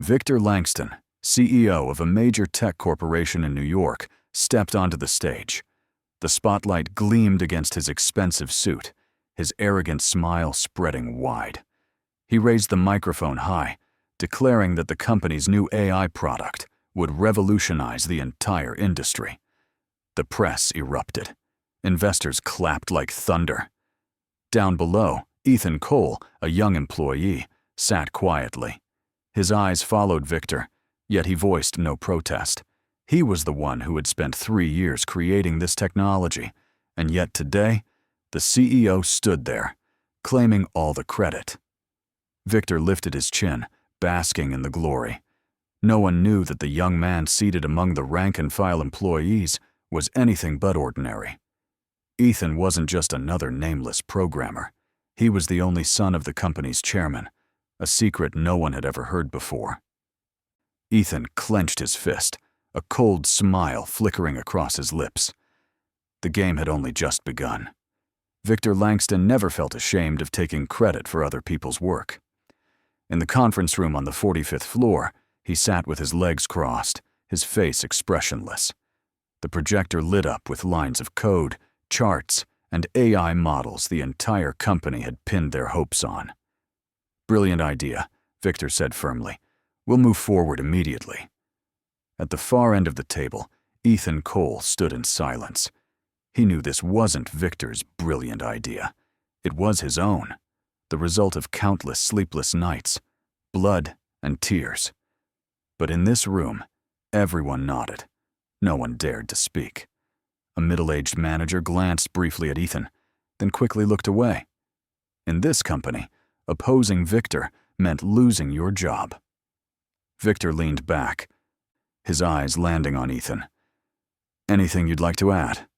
Victor Langston, CEO of a major tech corporation in New York, stepped onto the stage. The spotlight gleamed against his expensive suit, his arrogant smile spreading wide. He raised the microphone high, declaring that the company's new AI product would revolutionize the entire industry. The press erupted. Investors clapped like thunder. Down below, Ethan Cole, a young employee, sat quietly. His eyes followed Victor, yet he voiced no protest. He was the one who had spent 3 years creating this technology, and yet today, the CEO stood there, claiming all the credit. Victor lifted his chin, basking in the glory. No one knew that the young man seated among the rank-and-file employees was anything but ordinary. Ethan wasn't just another nameless programmer. He was the only son of the company's chairman, a secret no one had ever heard before. Ethan clenched his fist, a cold smile flickering across his lips. The game had only just begun. Victor Langston never felt ashamed of taking credit for other people's work. In the conference room on the 45th floor, he sat with his legs crossed, his face expressionless. The projector lit up with lines of code, charts, and AI models the entire company had pinned their hopes on. "Brilliant idea," Victor said firmly. "We'll move forward immediately." At the far end of the table, Ethan Cole stood in silence. He knew this wasn't Victor's brilliant idea. It was his own, the result of countless sleepless nights, blood, and tears. But in this room, everyone nodded. No one dared to speak. A middle-aged manager glanced briefly at Ethan, then quickly looked away. In this company, opposing Victor meant losing your job. Victor leaned back, his eyes landing on Ethan. "Anything you'd like to add?"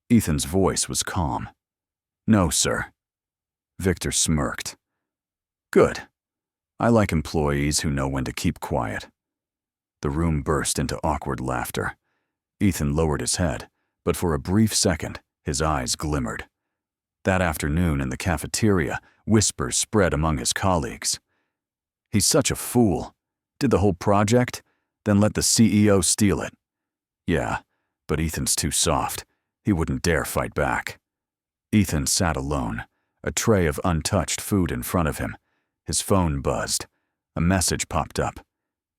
Ethan's voice was calm. "No, sir." Victor smirked. "Good. I like employees who know when to keep quiet." The room burst into awkward laughter. Ethan lowered his head, but for a brief second, his eyes glimmered. That afternoon in the cafeteria, whispers spread among his colleagues. "He's such a fool. Did the whole project, then let the CEO steal it." "Yeah, but Ethan's too soft. He wouldn't dare fight back." Ethan sat alone, a tray of untouched food in front of him. His phone buzzed. A message popped up.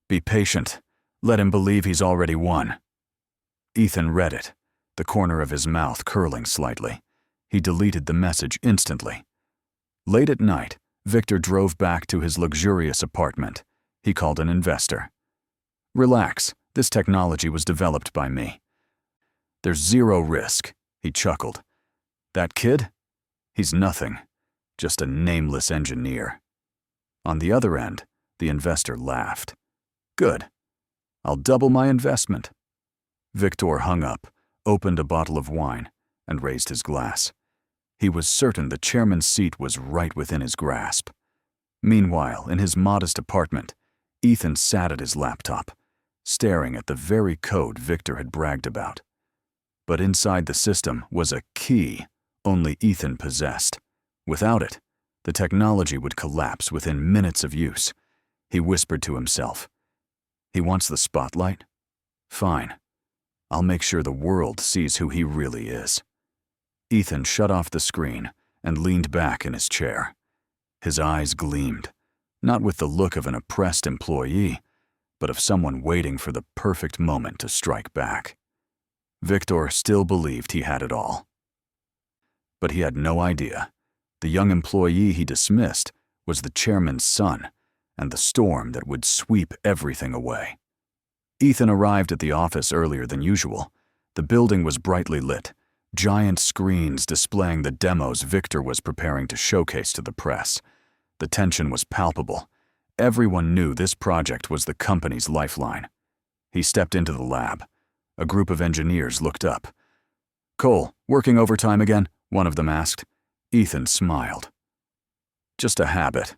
"Be patient. Let him believe he's already won." Ethan read it, the corner of his mouth curling slightly. He deleted the message instantly. Late at night, Victor drove back to his luxurious apartment. He called an investor. "Relax, this technology was developed by me. There's zero risk," he chuckled. "That kid? He's nothing, just a nameless engineer." On the other end, the investor laughed. "Good. I'll double my investment." Victor hung up, opened a bottle of wine, and raised his glass. He was certain the chairman's seat was right within his grasp. Meanwhile, in his modest apartment, Ethan sat at his laptop, staring at the very code Victor had bragged about. But inside the system was a key only Ethan possessed. Without it, the technology would collapse within minutes of use. He whispered to himself, "He wants the spotlight? Fine. I'll make sure the world sees who he really is." Ethan shut off the screen and leaned back in his chair. His eyes gleamed, not with the look of an oppressed employee, but of someone waiting for the perfect moment to strike back. Victor still believed he had it all. But he had no idea. The young employee he dismissed was the chairman's son, and the storm that would sweep everything away. Ethan arrived at the office earlier than usual. The building was brightly lit, giant screens displaying the demos Victor was preparing to showcase to the press. The tension was palpable. Everyone knew this project was the company's lifeline. He stepped into the lab. A group of engineers looked up. "Cole, working overtime again?" one of them asked. Ethan smiled. "Just a habit."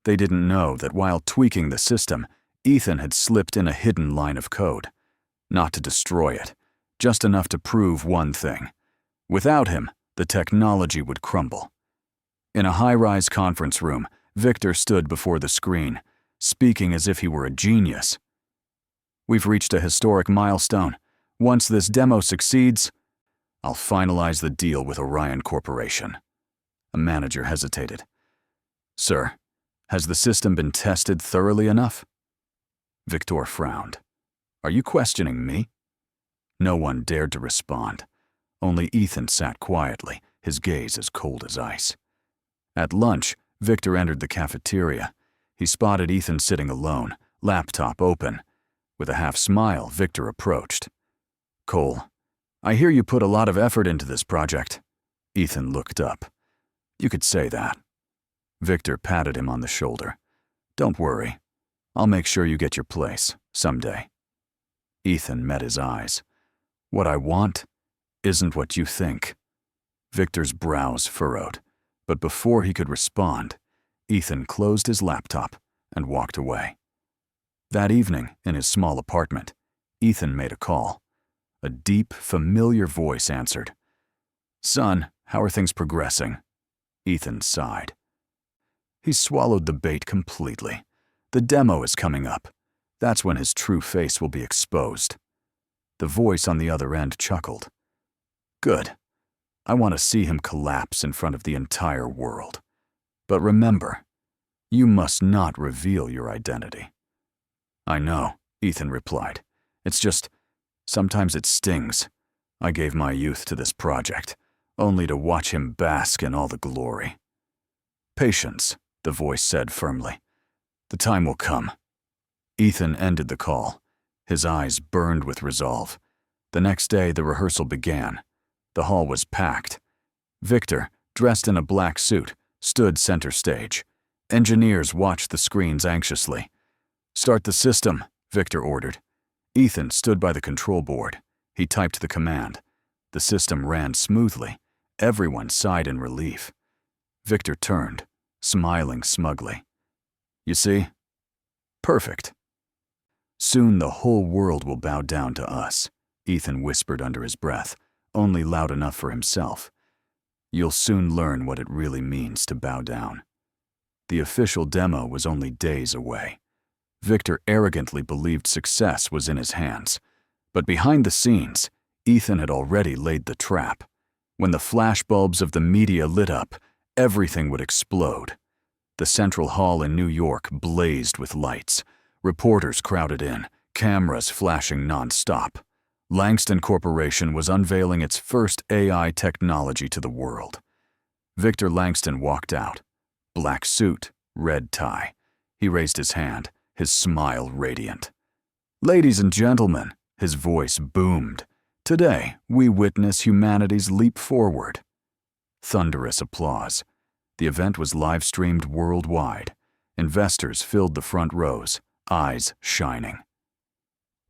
They didn't know that while tweaking the system, Ethan had slipped in a hidden line of code. Not to destroy it, just enough to prove one thing. Without him, the technology would crumble. In a high-rise conference room, Victor stood before the screen. speaking as if he were a genius. "We've reached a historic milestone. Once this demo succeeds, I'll finalize the deal with Orion Corporation." A manager hesitated. "Sir, has the system been tested thoroughly enough?" Victor frowned. "Are you questioning me?" No one dared to respond. Only Ethan sat quietly, his gaze as cold as ice. At lunch, Victor entered the cafeteria. He spotted Ethan sitting alone, laptop open. With a half smile, Victor approached. "Cole, I hear you put a lot of effort into this project." Ethan looked up. "You could say that." Victor patted him on the shoulder. "Don't worry. I'll make sure you get your place, someday." Ethan met his eyes. "What I want isn't what you think." Victor's brows furrowed, but before he could respond, Ethan closed his laptop and walked away. That evening, in his small apartment, Ethan made a call. A deep, familiar voice answered. "Son, how are things progressing?" Ethan sighed. He swallowed the bait completely. The demo is coming up. That's when his true face will be exposed. The voice on the other end chuckled. "Good. I want to see him collapse in front of the entire world. But remember, you must not reveal your identity." "I know," Ethan replied. "It's just, sometimes it stings. I gave my youth to this project, only to watch him bask in all the glory." "Patience," the voice said firmly. "The time will come." Ethan ended the call. His eyes burned with resolve. The next day, the rehearsal began. The hall was packed. Victor, dressed in a black suit, stood center stage. Engineers watched the screens anxiously. "Start the system," Victor ordered. Ethan stood by the control board. He typed the command. The system ran smoothly. Everyone sighed in relief. Victor turned, smiling smugly. "You see? Perfect." "Soon the whole world will bow down to us," Ethan whispered under his breath, only loud enough for himself. "You'll soon learn what it really means to bow down." The official demo was only days away. Victor arrogantly believed success was in his hands. But behind the scenes, Ethan had already laid the trap. When the flashbulbs of the media lit up, everything would explode. The Central Hall in New York blazed with lights. Reporters crowded in, cameras flashing non-stop. Langston Corporation was unveiling its first AI technology to the world. Victor Langston walked out. Black suit, red tie. He raised his hand, his smile radiant. "Ladies and gentlemen," his voice boomed, "today we witness humanity's leap forward." Thunderous applause. The event was live-streamed worldwide. Investors filled the front rows, eyes shining.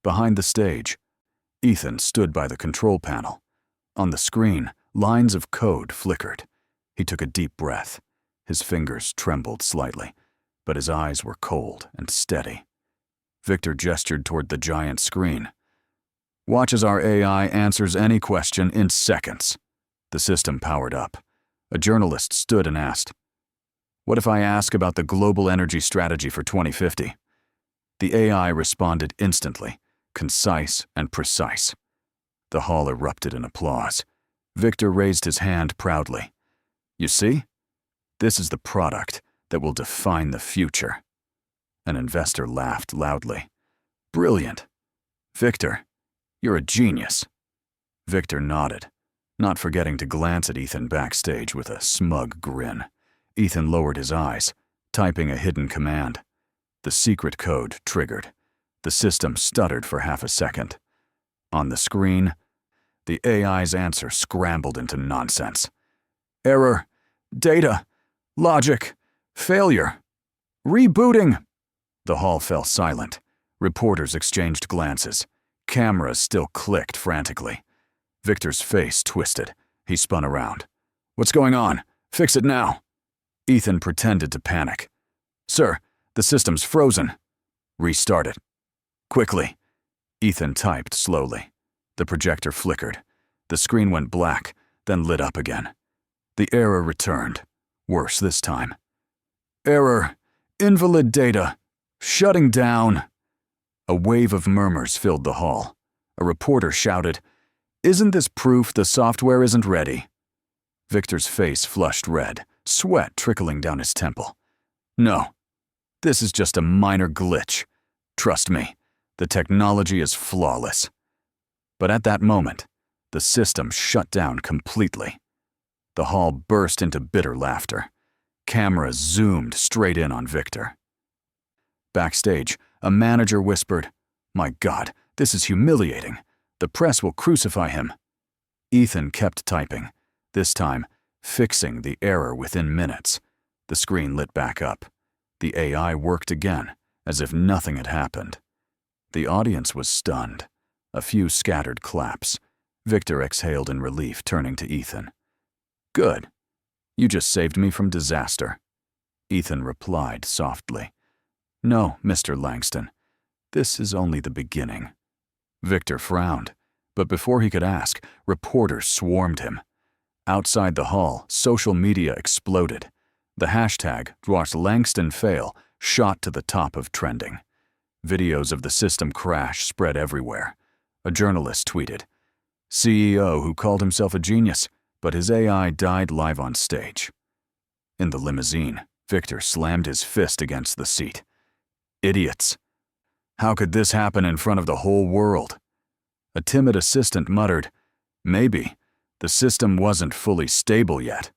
Behind the stage, Ethan stood by the control panel. On the screen, lines of code flickered. He took a deep breath. His fingers trembled slightly, but his eyes were cold and steady. Victor gestured toward the giant screen. "Watch as our AI answers any question in seconds." The system powered up. A journalist stood and asked, "What if I ask about the global energy strategy for 2050? The AI responded instantly, concise and precise. The hall erupted in applause. Victor raised his hand proudly. "You see? This is the product that will define the future." An investor laughed loudly. "Brilliant. Victor, you're a genius." Victor nodded, not forgetting to glance at Ethan backstage with a smug grin. Ethan lowered his eyes, typing a hidden command. The secret code triggered. The system stuttered for half a second. On the screen, the AI's answer scrambled into nonsense. "Error. Data. Logic. Failure. Rebooting." The hall fell silent. Reporters exchanged glances. Cameras still clicked frantically. Victor's face twisted. He spun around. "What's going on? Fix it now." Ethan pretended to panic. "Sir, the system's frozen." "Restart it. Quickly." Ethan typed slowly. The projector flickered. The screen went black, then lit up again. The error returned. Worse this time. "Error. Invalid data. Shutting down! A wave of murmurs filled the hall. A reporter shouted, "Isn't this proof the software isn't ready?" Victor's face flushed red, sweat trickling down his temple. "No, this is just a minor glitch. Trust me, the technology is flawless." But at that moment, the system shut down completely. The hall burst into bitter laughter. Cameras zoomed straight in on Victor. Backstage, a manager whispered, "My God, this is humiliating. The press will crucify him." Ethan kept typing, this time fixing the error within minutes. The screen lit back up. The AI worked again, as if nothing had happened. The audience was stunned. A few scattered claps. Victor exhaled in relief, turning to Ethan. "Good. You just saved me from disaster." Ethan replied softly, "No, Mr. Langston. This is only the beginning." Victor frowned, but before he could ask, reporters swarmed him. Outside the hall, social media exploded. The hashtag #WatchLangstonFail shot to the top of trending. Videos of the system crash spread everywhere. A journalist tweeted, "CEO who called himself a genius, but his AI died live on stage." In the limousine, Victor slammed his fist against the seat. "Idiots. How could this happen in front of the whole world?" A timid assistant muttered, "Maybe. The system wasn't fully stable yet."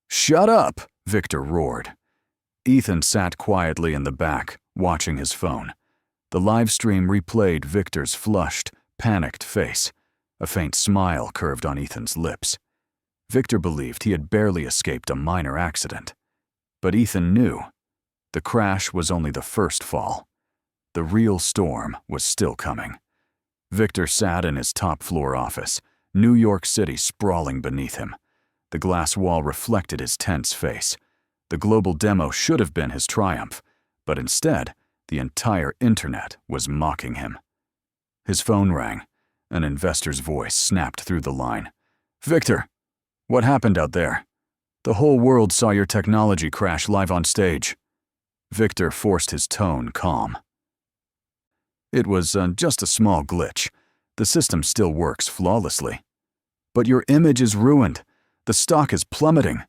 "Shut up!" Victor roared. Ethan sat quietly in the back, watching his phone. The live stream replayed Victor's flushed, panicked face. A faint smile curved on Ethan's lips. Victor believed he had barely escaped a minor accident. But Ethan knew the crash was only the first fall. The real storm was still coming. Victor sat in his top-floor office, New York City sprawling beneath him. The glass wall reflected his tense face. The global demo should have been his triumph, but instead, the entire internet was mocking him. His phone rang. An investor's voice snapped through the line. "Victor, what happened out there? The whole world saw your technology crash live on stage." Victor forced his tone calm. "It was just a small glitch. The system still works flawlessly." "But your image is ruined. The stock is plummeting.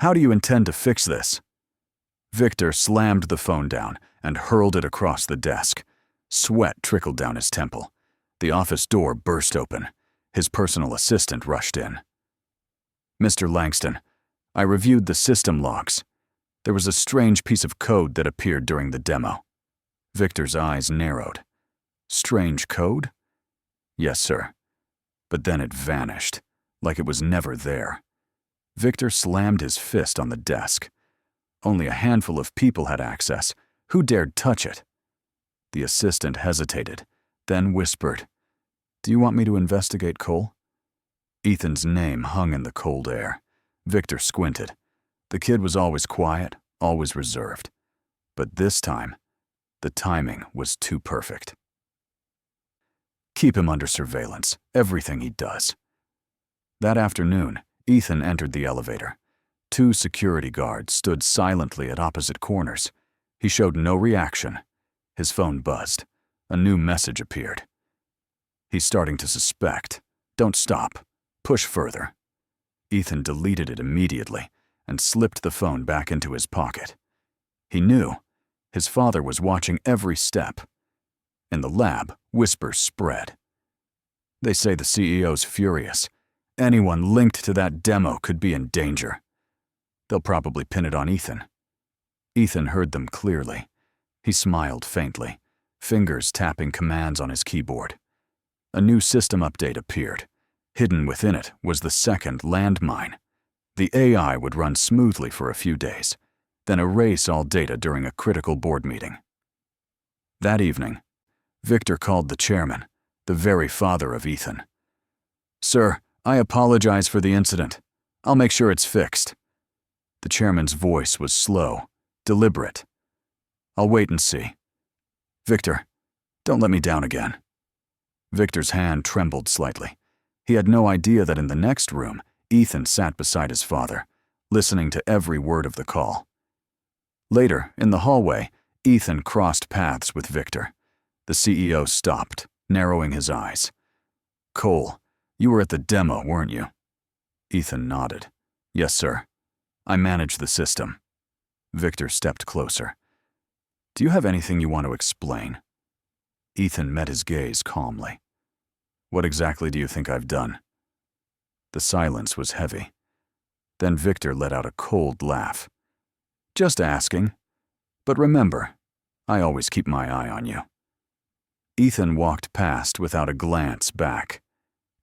How do you intend to fix this?" Victor slammed the phone down and hurled it across the desk. Sweat trickled down his temple. The office door burst open. His personal assistant rushed in. "Mr. Langston, I reviewed the system logs. There was a strange piece of code that appeared during the demo." Victor's eyes narrowed. "Strange code?" "Yes, sir. But then it vanished, like it was never there." Victor slammed his fist on the desk. Only a handful of people had access. Who dared touch it? The assistant hesitated, then whispered, "Do you want me to investigate, Cole?" Ethan's name hung in the cold air. Victor squinted. The kid was always quiet, always reserved. But this time, the timing was too perfect. Keep him under surveillance, everything he does. That afternoon, Ethan entered the elevator. 2 security guards stood silently at opposite corners. He showed no reaction. His phone buzzed. A new message appeared. "He's starting to suspect. Don't stop. Push further." Ethan deleted it immediately and slipped the phone back into his pocket. He knew his father was watching every step. In the lab, whispers spread. "They say the CEO's furious. Anyone linked to that demo could be in danger. They'll probably pin it on Ethan." Ethan heard them clearly. He smiled faintly, fingers tapping commands on his keyboard. A new system update appeared. Hidden within it was the second landmine. The AI would run smoothly for a few days, then erase all data during a critical board meeting. That evening, Victor called the chairman, the very father of Ethan. "Sir, I apologize for the incident. I'll make sure it's fixed." The chairman's voice was slow, deliberate. "I'll wait and see. Victor, don't let me down again." Victor's hand trembled slightly. He had no idea that in the next room, Ethan sat beside his father, listening to every word of the call. Later, in the hallway, Ethan crossed paths with Victor. The CEO stopped, narrowing his eyes. "Cole, you were at the demo, weren't you?" Ethan nodded. "Yes, sir. I manage the system." Victor stepped closer. "Do you have anything you want to explain?" Ethan met his gaze calmly. "What exactly do you think I've done?" The silence was heavy. Then Victor let out a cold laugh. "Just asking. But remember, I always keep my eye on you." Ethan walked past without a glance back.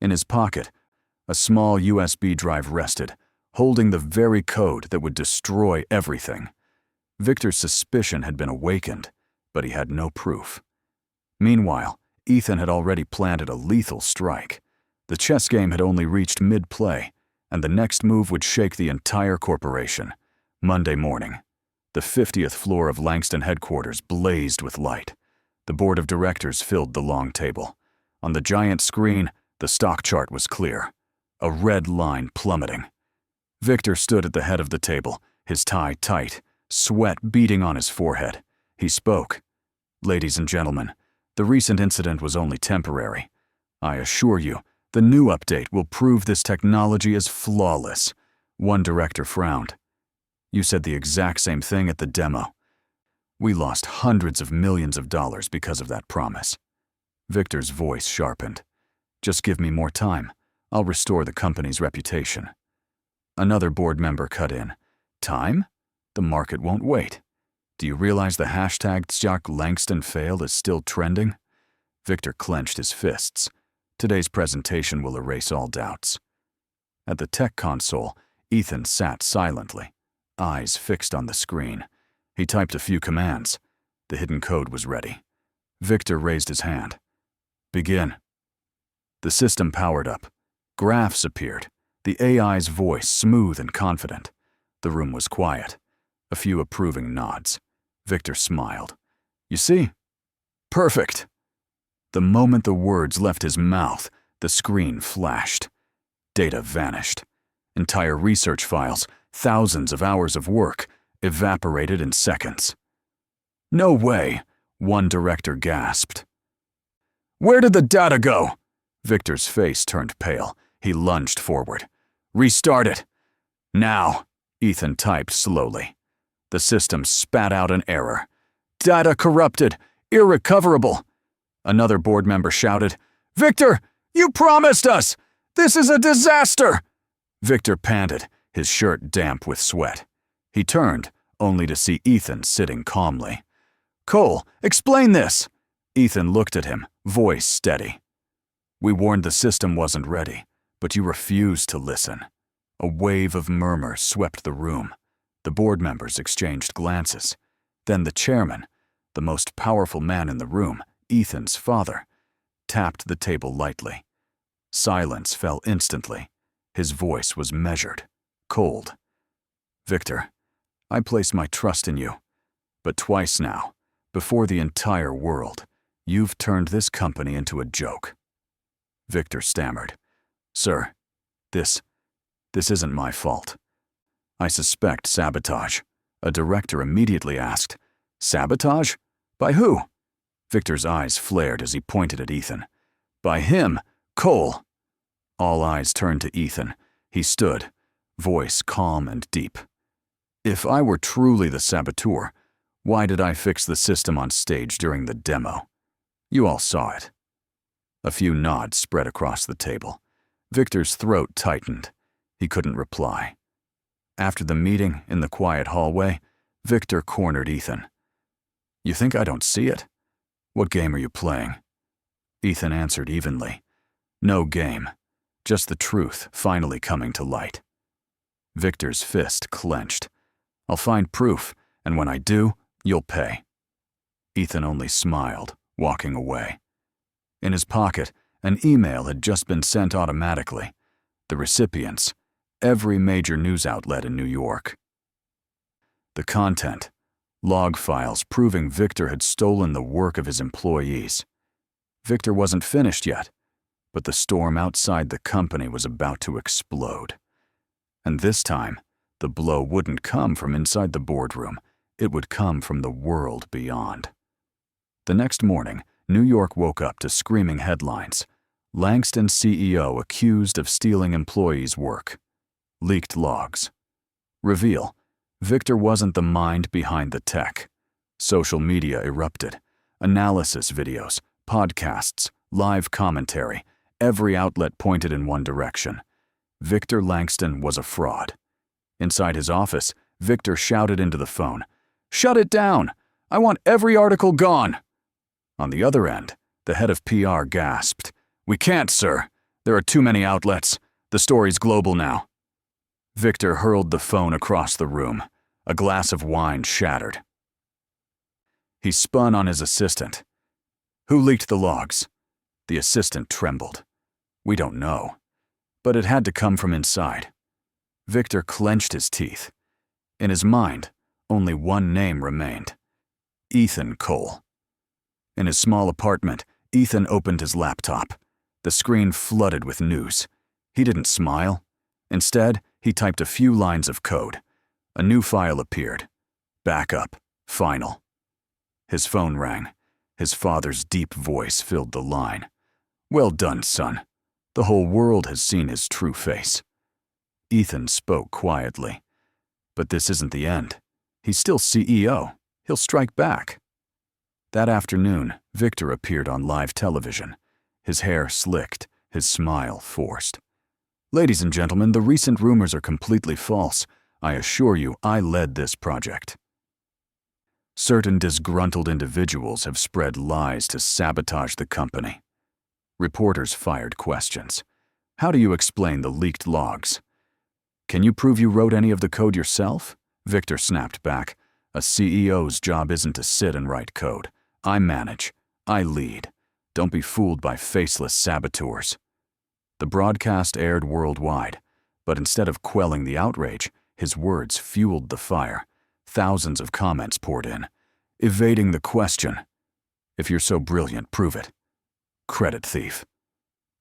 In his pocket, a small USB drive rested, holding the very code that would destroy everything. Victor's suspicion had been awakened, but he had no proof. Meanwhile, Ethan had already planted a lethal strike. The chess game had only reached mid-play, and the next move would shake the entire corporation. Monday morning, the 50th floor of Langston headquarters blazed with light. The board of directors filled the long table. On the giant screen, the stock chart was clear, a red line plummeting. Victor stood at the head of the table, his tie tight, sweat beading on his forehead. He spoke. "Ladies and gentlemen, the recent incident was only temporary. I assure you, the new update will prove this technology is flawless." One director frowned. "You said the exact same thing at the demo. We lost hundreds of millions of dollars because of that promise." Victor's voice sharpened. "Just give me more time. I'll restore the company's reputation." Another board member cut in. "Time? The market won't wait. Do you realize the hashtag #LangstonFail is still trending?" Victor clenched his fists. Today's presentation will erase all doubts. At the tech console, Ethan sat silently, eyes fixed on the screen. He typed a few commands. The hidden code was ready. Victor raised his hand. "Begin." The system powered up. Graphs appeared, the AI's voice smooth and confident. The room was quiet. A few approving nods. Victor smiled. "You see? Perfect." The moment the words left his mouth, the screen flashed. Data vanished. Entire research files, thousands of hours of work, evaporated in seconds. "No way," one director gasped. "Where did the data go?" Victor's face turned pale. He lunged forward. "Restart it." "Now," Ethan typed slowly. The system spat out an error. "Data corrupted. Irrecoverable." Another board member shouted, "Victor, you promised us! This is a disaster!" Victor panted, his shirt damp with sweat. He turned, only to see Ethan sitting calmly. "Cole, explain this!" Ethan looked at him, voice steady. "We warned the system wasn't ready, but you refused to listen." A wave of murmurs swept the room. The board members exchanged glances. Then the chairman, the most powerful man in the room, Ethan's father, tapped the table lightly. Silence fell instantly. His voice was measured, cold. "Victor, I place my trust in you. But twice now, before the entire world, you've turned this company into a joke." Victor stammered. "Sir, this isn't my fault. I suspect sabotage." A director immediately asked, "Sabotage? By who?" Victor's eyes flared as he pointed at Ethan. "By him, Cole." All eyes turned to Ethan. He stood, voice calm and deep. "If I were truly the saboteur, why did I fix the system on stage during the demo? You all saw it." A few nods spread across the table. Victor's throat tightened. He couldn't reply. After the meeting, in the quiet hallway, Victor cornered Ethan. "You think I don't see it? What game are you playing?" Ethan answered evenly. "No game. Just the truth finally coming to light." Victor's fist clenched. "I'll find proof, and when I do, you'll pay." Ethan only smiled, walking away. In his pocket, an email had just been sent automatically. The recipients, every major news outlet in New York. The content, log files proving Victor had stolen the work of his employees. Victor wasn't finished yet, but the storm outside the company was about to explode. And this time, the blow wouldn't come from inside the boardroom. it would come from the world beyond. The next morning, New York woke up to screaming headlines. Langston CEO accused of stealing employees' work. Leaked logs. Reveal: Victor wasn't the mind behind the tech. Social media erupted. Analysis videos, podcasts, live commentary. Every outlet pointed in one direction. Victor Langston was a fraud. Inside his office, Victor shouted into the phone, "Shut it down! I want every article gone!" On the other end, the head of PR gasped, "We can't, sir. There are too many outlets. The story's global now." Victor hurled the phone across the room. A glass of wine shattered. He spun on his assistant. "Who leaked the logs?" The assistant trembled. "We don't know. But it had to come from inside." Victor clenched his teeth. In his mind, only one name remained: Ethan Cole. In his small apartment, Ethan opened his laptop. The screen flooded with news. He didn't smile. Instead, he typed a few lines of code. A new file appeared. Backup. Final. His phone rang. His father's deep voice filled the line. "Well done, son. The whole world has seen his true face." Ethan spoke quietly. "But this isn't the end. He's still CEO. He'll strike back." That afternoon, Victor appeared on live television. His hair slicked, his smile forced. "Ladies and gentlemen, the recent rumors are completely false. I assure you, I led this project." Certain disgruntled individuals have spread lies to sabotage the company. Reporters fired questions. "How do you explain the leaked logs?" "Can you prove you wrote any of the code yourself?" Victor snapped back. "A CEO's job isn't to sit and write code. I manage. I lead. Don't be fooled by faceless saboteurs." The broadcast aired worldwide, but instead of quelling the outrage, his words fueled the fire. Thousands of comments poured in, evading the question. "If you're so brilliant, prove it." Credit thief.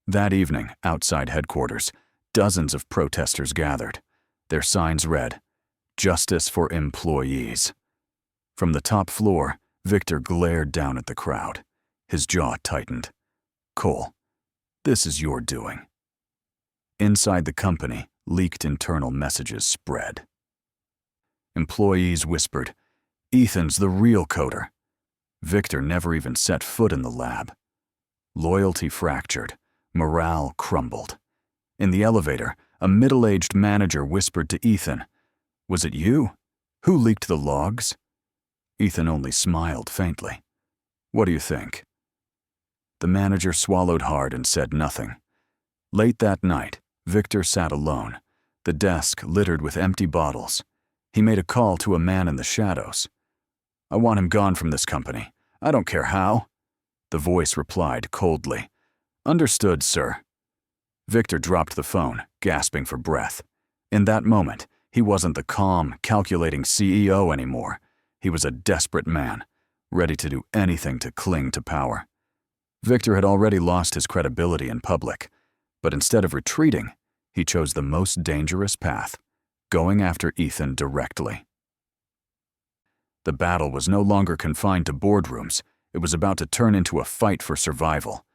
That evening, outside headquarters, dozens of protesters gathered. Their signs read, "Justice for employees." From the top floor, Victor glared down at the crowd. His jaw tightened. "Cole, this is your doing." Inside the company, leaked internal messages spread. Employees whispered, "Ethan's the real coder." Victor never even set foot in the lab. Loyalty fractured. Morale crumbled. In the elevator, a middle-aged manager whispered to Ethan, "Was it you? Who leaked the logs?" Ethan only smiled faintly. "What do you think?" The manager swallowed hard and said nothing. Late that night, Victor sat alone, the desk littered with empty bottles. He made a call to a man in the shadows. "I want him gone from this company. I don't care how." The voice replied coldly, "Understood, sir." Victor dropped the phone, gasping for breath. In that moment, he wasn't the calm, calculating CEO anymore. He was a desperate man, ready to do anything to cling to power. Victor had already lost his credibility in public, but instead of retreating, he chose the most dangerous path, going after Ethan directly. The battle was no longer confined to boardrooms. It was about to turn into a fight for survival.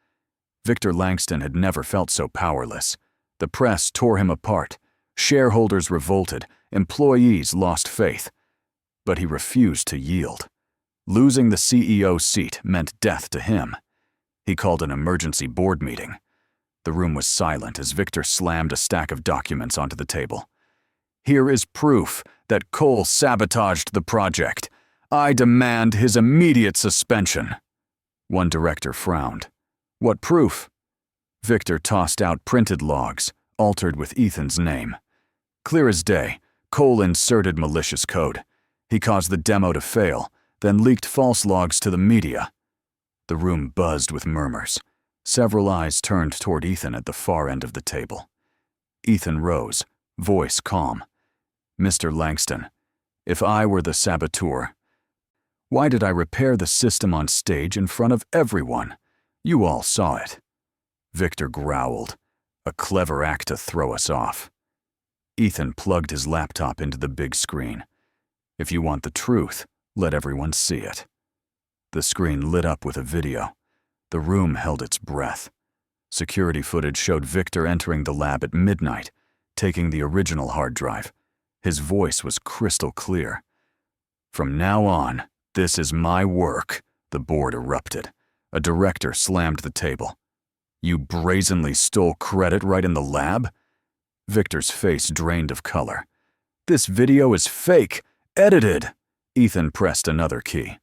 Victor Langston had never felt so powerless. The press tore him apart. Shareholders revolted. Employees lost faith. But he refused to yield. Losing the CEO seat meant death to him. He called an emergency board meeting. The room was silent as Victor slammed a stack of documents onto the table. "Here is proof that Cole sabotaged the project. I demand his immediate suspension." One director frowned. "What proof?" Victor tossed out printed logs, altered with Ethan's name. Clear as day, Cole inserted malicious code. He caused the demo to fail, then leaked false logs to the media. The room buzzed with murmurs. Several eyes turned toward Ethan at the far end of the table. Ethan rose, voice calm. "Mr. Langston, if I were the saboteur, why did I repair the system on stage in front of everyone? You all saw it." Victor growled, "A clever act to throw us off." Ethan plugged his laptop into the big screen. If you want the truth, let everyone see it. The screen lit up with a video. The room held its breath. Security footage showed Victor entering the lab at midnight, taking the original hard drive. His voice was crystal clear. "From now on, this is my work," the board erupted. A director slammed the table. "You brazenly stole credit right in the lab?" Victor's face drained of color. "This video is fake, edited." Ethan pressed another key.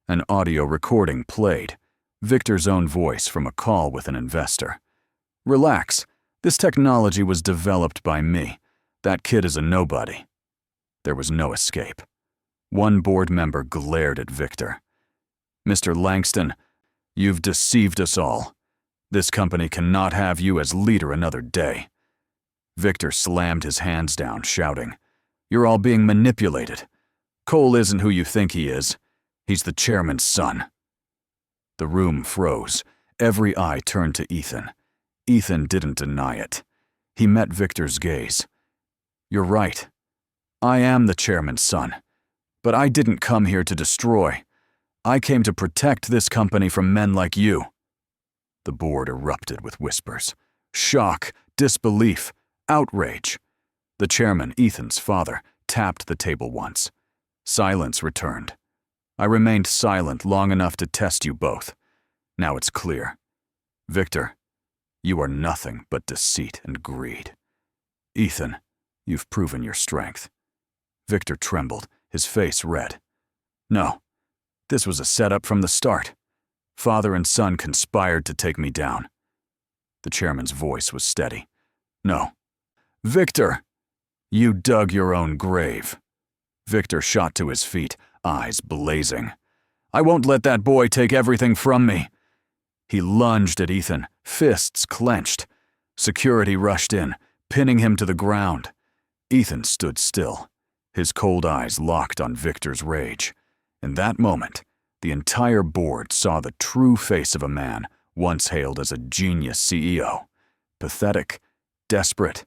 An audio recording played, Victor's own voice from a call with an investor. "Relax, this technology was developed by me. That kid is a nobody." There was no escape. One board member glared at Victor. "Mr. Langston, you've deceived us all. This company cannot have you as leader another day." Victor slammed his hands down, shouting, "You're all being manipulated. Cole isn't who you think he is. He's the chairman's son." The room froze. Every eye turned to Ethan. Ethan didn't deny it. He met Victor's gaze. "You're right. I am the chairman's son. But I didn't come here to destroy. I came to protect this company from men like you." The board erupted with whispers. Shock, disbelief, outrage. The chairman, Ethan's father, tapped the table once. Silence returned. "I remained silent long enough to test you both. Now it's clear. Victor, you are nothing but deceit and greed. Ethan, you've proven your strength." Victor trembled, his face red. "No, this was a setup from the start. Father and son conspired to take me down." The chairman's voice was steady. "No. Victor, you dug your own grave." Victor shot to his feet, eyes blazing. "I won't let that boy take everything from me." He lunged at Ethan, fists clenched. Security rushed in, pinning him to the ground. Ethan stood still, his cold eyes locked on Victor's rage. In that moment, the entire board saw the true face of a man once hailed as a genius CEO. Pathetic, desperate,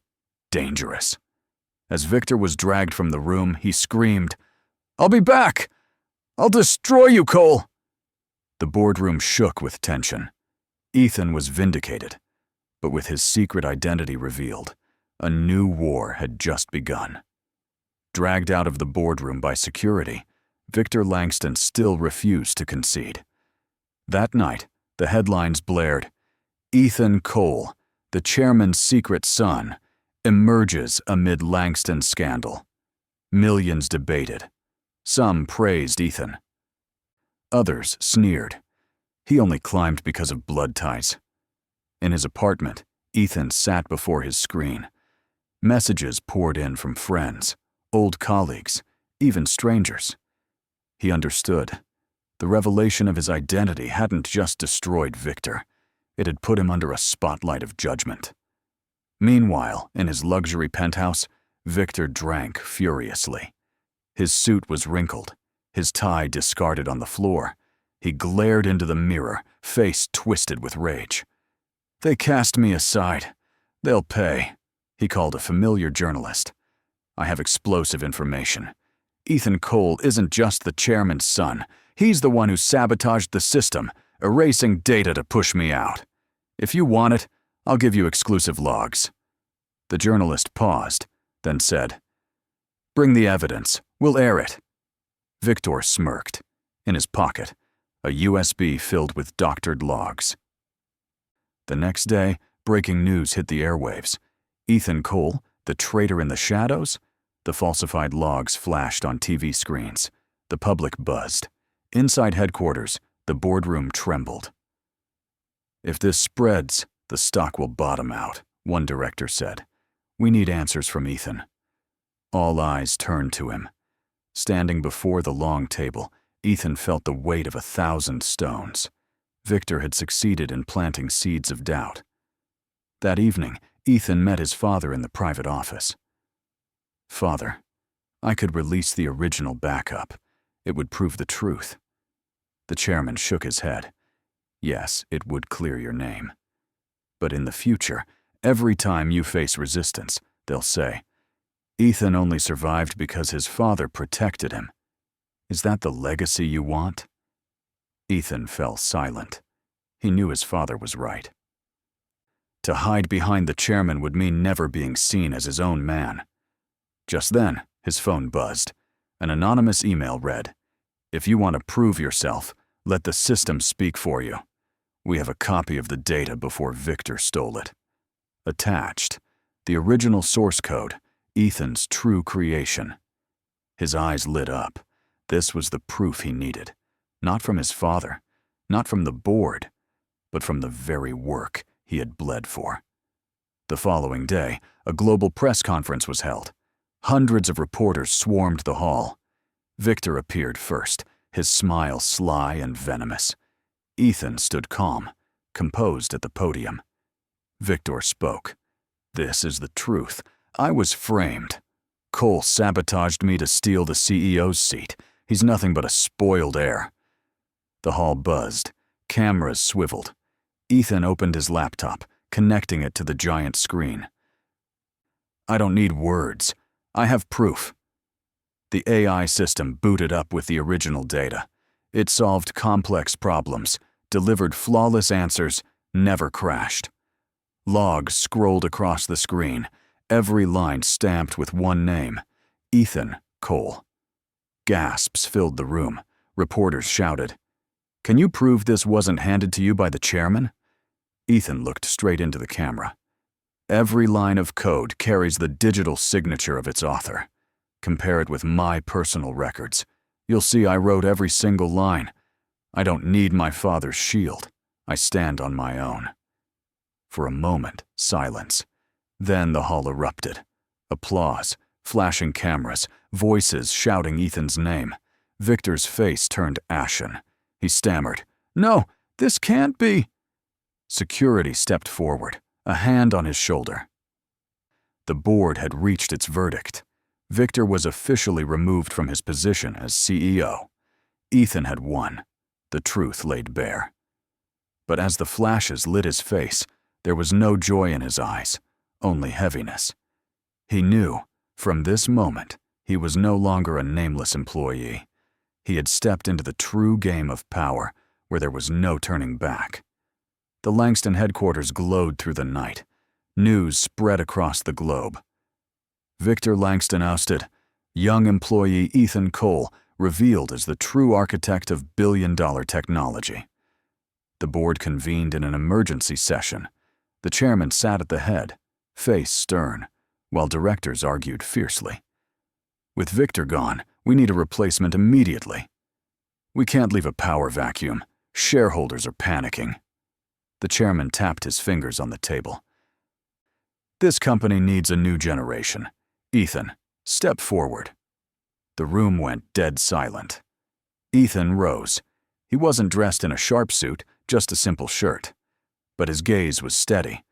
dangerous. As Victor was dragged from the room, he screamed, "I'll be back! I'll destroy you, Cole!" The boardroom shook with tension. Ethan was vindicated, but with his secret identity revealed, a new war had just begun. Dragged out of the boardroom by security, Victor Langston still refused to concede. That night, the headlines blared, "Ethan Cole, the chairman's secret son, emerges amid Langston scandal." Millions debated. Some praised Ethan. Others sneered. He only climbed because of blood ties. In his apartment, Ethan sat before his screen. Messages poured in from friends, old colleagues, even strangers. He understood. The revelation of his identity hadn't just destroyed Victor. It had put him under a spotlight of judgment. Meanwhile, in his luxury penthouse, Victor drank furiously. His suit was wrinkled, his tie discarded on the floor. He glared into the mirror, face twisted with rage. "They cast me aside. They'll pay," he called a familiar journalist. "I have explosive information. Ethan Cole isn't just the chairman's son. He's the one who sabotaged the system, erasing data to push me out. If you want it, I'll give you exclusive logs." The journalist paused, then said, "Bring the evidence. We'll air it." Victor smirked. In his pocket, a USB filled with doctored logs. The next day, breaking news hit the airwaves. Ethan Cole, the traitor in the shadows? The falsified logs flashed on TV screens. The public buzzed. Inside headquarters, the boardroom trembled. "If this spreads, the stock will bottom out," one director said. "We need answers from Ethan." All eyes turned to him. Standing before the long table, Ethan felt the weight of 1,000 stones. Victor had succeeded in planting seeds of doubt. That evening, Ethan met his father in the private office. "Father, I could release the original backup. It would prove the truth." The chairman shook his head. "Yes, it would clear your name. But in the future, every time you face resistance, they'll say, 'Ethan only survived because his father protected him.' Is that the legacy you want?" Ethan fell silent. He knew his father was right. To hide behind the chairman would mean never being seen as his own man. Just then, his phone buzzed. An anonymous email read, "If you want to prove yourself, let the system speak for you. We have a copy of the data before Victor stole it." Attached, the original source code, Ethan's true creation. His eyes lit up. This was the proof he needed. Not from his father, not from the board, but from the very work he had bled for. The following day, a global press conference was held. Hundreds of reporters swarmed the hall. Victor appeared first, his smile sly and venomous. Ethan stood calm, composed at the podium. Victor spoke. "This is the truth. I was framed. Cole sabotaged me to steal the CEO's seat. He's nothing but a spoiled heir." The hall buzzed. Cameras swiveled. Ethan opened his laptop, connecting it to the giant screen. "I don't need words. I have proof." The AI system booted up with the original data. It solved complex problems, delivered flawless answers, never crashed. Logs scrolled across the screen, every line stamped with one name, Ethan Cole. Gasps filled the room. Reporters shouted, "Can you prove this wasn't handed to you by the chairman?" Ethan looked straight into the camera. "Every line of code carries the digital signature of its author. Compare it with my personal records. You'll see I wrote every single line. I don't need my father's shield. I stand on my own." For a moment, silence. Then the hall erupted. Applause, flashing cameras, voices shouting Ethan's name. Victor's face turned ashen. He stammered, "No, this can't be." Security stepped forward, a hand on his shoulder. The board had reached its verdict. Victor was officially removed from his position as CEO. Ethan had won. The truth laid bare. But as the flashes lit his face, there was no joy in his eyes, only heaviness. He knew, from this moment, he was no longer a nameless employee. He had stepped into the true game of power, where there was no turning back. The Langston headquarters glowed through the night. News spread across the globe. Victor Langston ousted. Young employee Ethan Cole revealed as the true architect of billion-dollar technology. The board convened in an emergency session. The chairman sat at the head, face stern, while directors argued fiercely. "With Victor gone, we need a replacement immediately. We can't leave a power vacuum. Shareholders are panicking." The chairman tapped his fingers on the table. "This company needs a new generation. Ethan, step forward." The room went dead silent. Ethan rose. He wasn't dressed in a sharp suit, just a simple shirt. But his gaze was steady.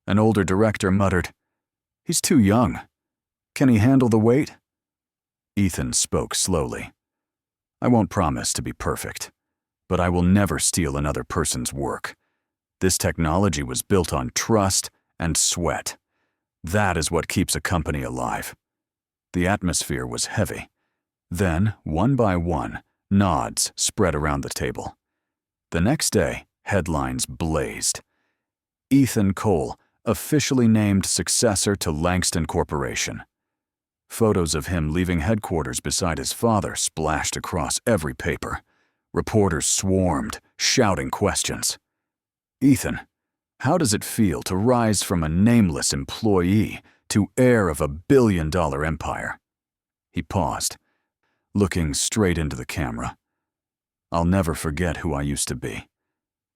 An older director muttered, "He's too young. Can he handle the weight?" Ethan spoke slowly. "I won't promise to be perfect, but I will never steal another person's work. This technology was built on trust and sweat. That is what keeps a company alive." The atmosphere was heavy. Then, one by one, nods spread around the table. The next day, headlines blazed. Ethan Cole, officially named successor to Langston Corporation. Photos of him leaving headquarters beside his father splashed across every paper. Reporters swarmed, shouting questions. "Ethan, how does it feel to rise from a nameless employee to heir of a billion-dollar empire?" He paused, looking straight into the camera. "I'll never forget who I used to be,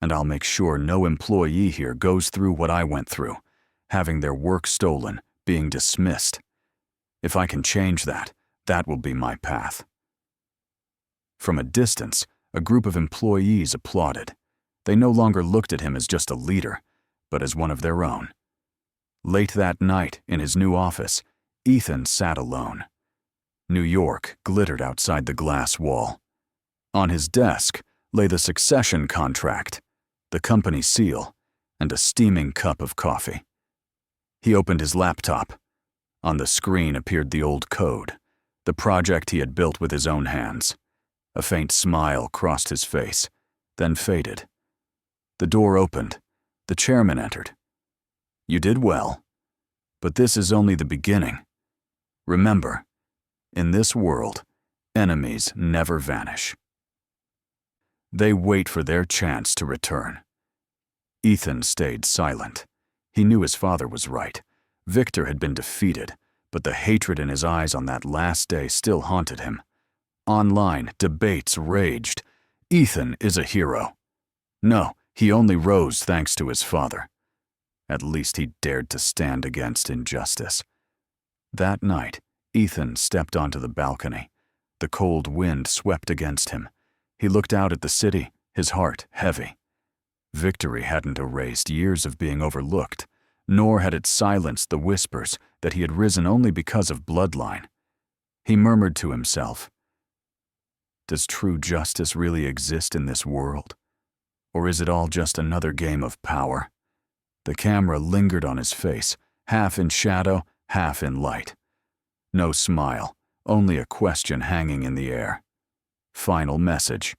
and I'll make sure no employee here goes through what I went through, having their work stolen, being dismissed. If I can change that, that will be my path." From a distance, a group of employees applauded. They no longer looked at him as just a leader, but as one of their own. Late that night, in his new office, Ethan sat alone. New York glittered outside the glass wall. On his desk lay the succession contract, the company seal, and a steaming cup of coffee. He opened his laptop. On the screen appeared the old code, the project he had built with his own hands. A faint smile crossed his face, then faded. The door opened. The chairman entered. "You did well. But this is only the beginning. Remember, in this world, enemies never vanish. They wait for their chance to return." Ethan stayed silent. He knew his father was right. Victor had been defeated, but the hatred in his eyes on that last day still haunted him. Online, debates raged. Ethan is a hero. No, he only rose thanks to his father. At least he dared to stand against injustice. That night, Ethan stepped onto the balcony. The cold wind swept against him. He looked out at the city, his heart heavy. Victory hadn't erased years of being overlooked, nor had it silenced the whispers that he had risen only because of bloodline. He murmured to himself, "Does true justice really exist in this world? Or is it all just another game of power?" The camera lingered on his face, half in shadow, half in light. No smile, only a question hanging in the air. Final message.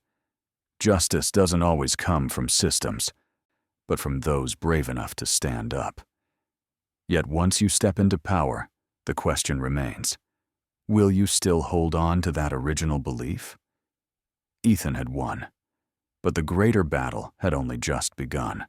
Justice doesn't always come from systems, but from those brave enough to stand up. Yet once you step into power, the question remains, will you still hold on to that original belief? Ethan had won, but the greater battle had only just begun.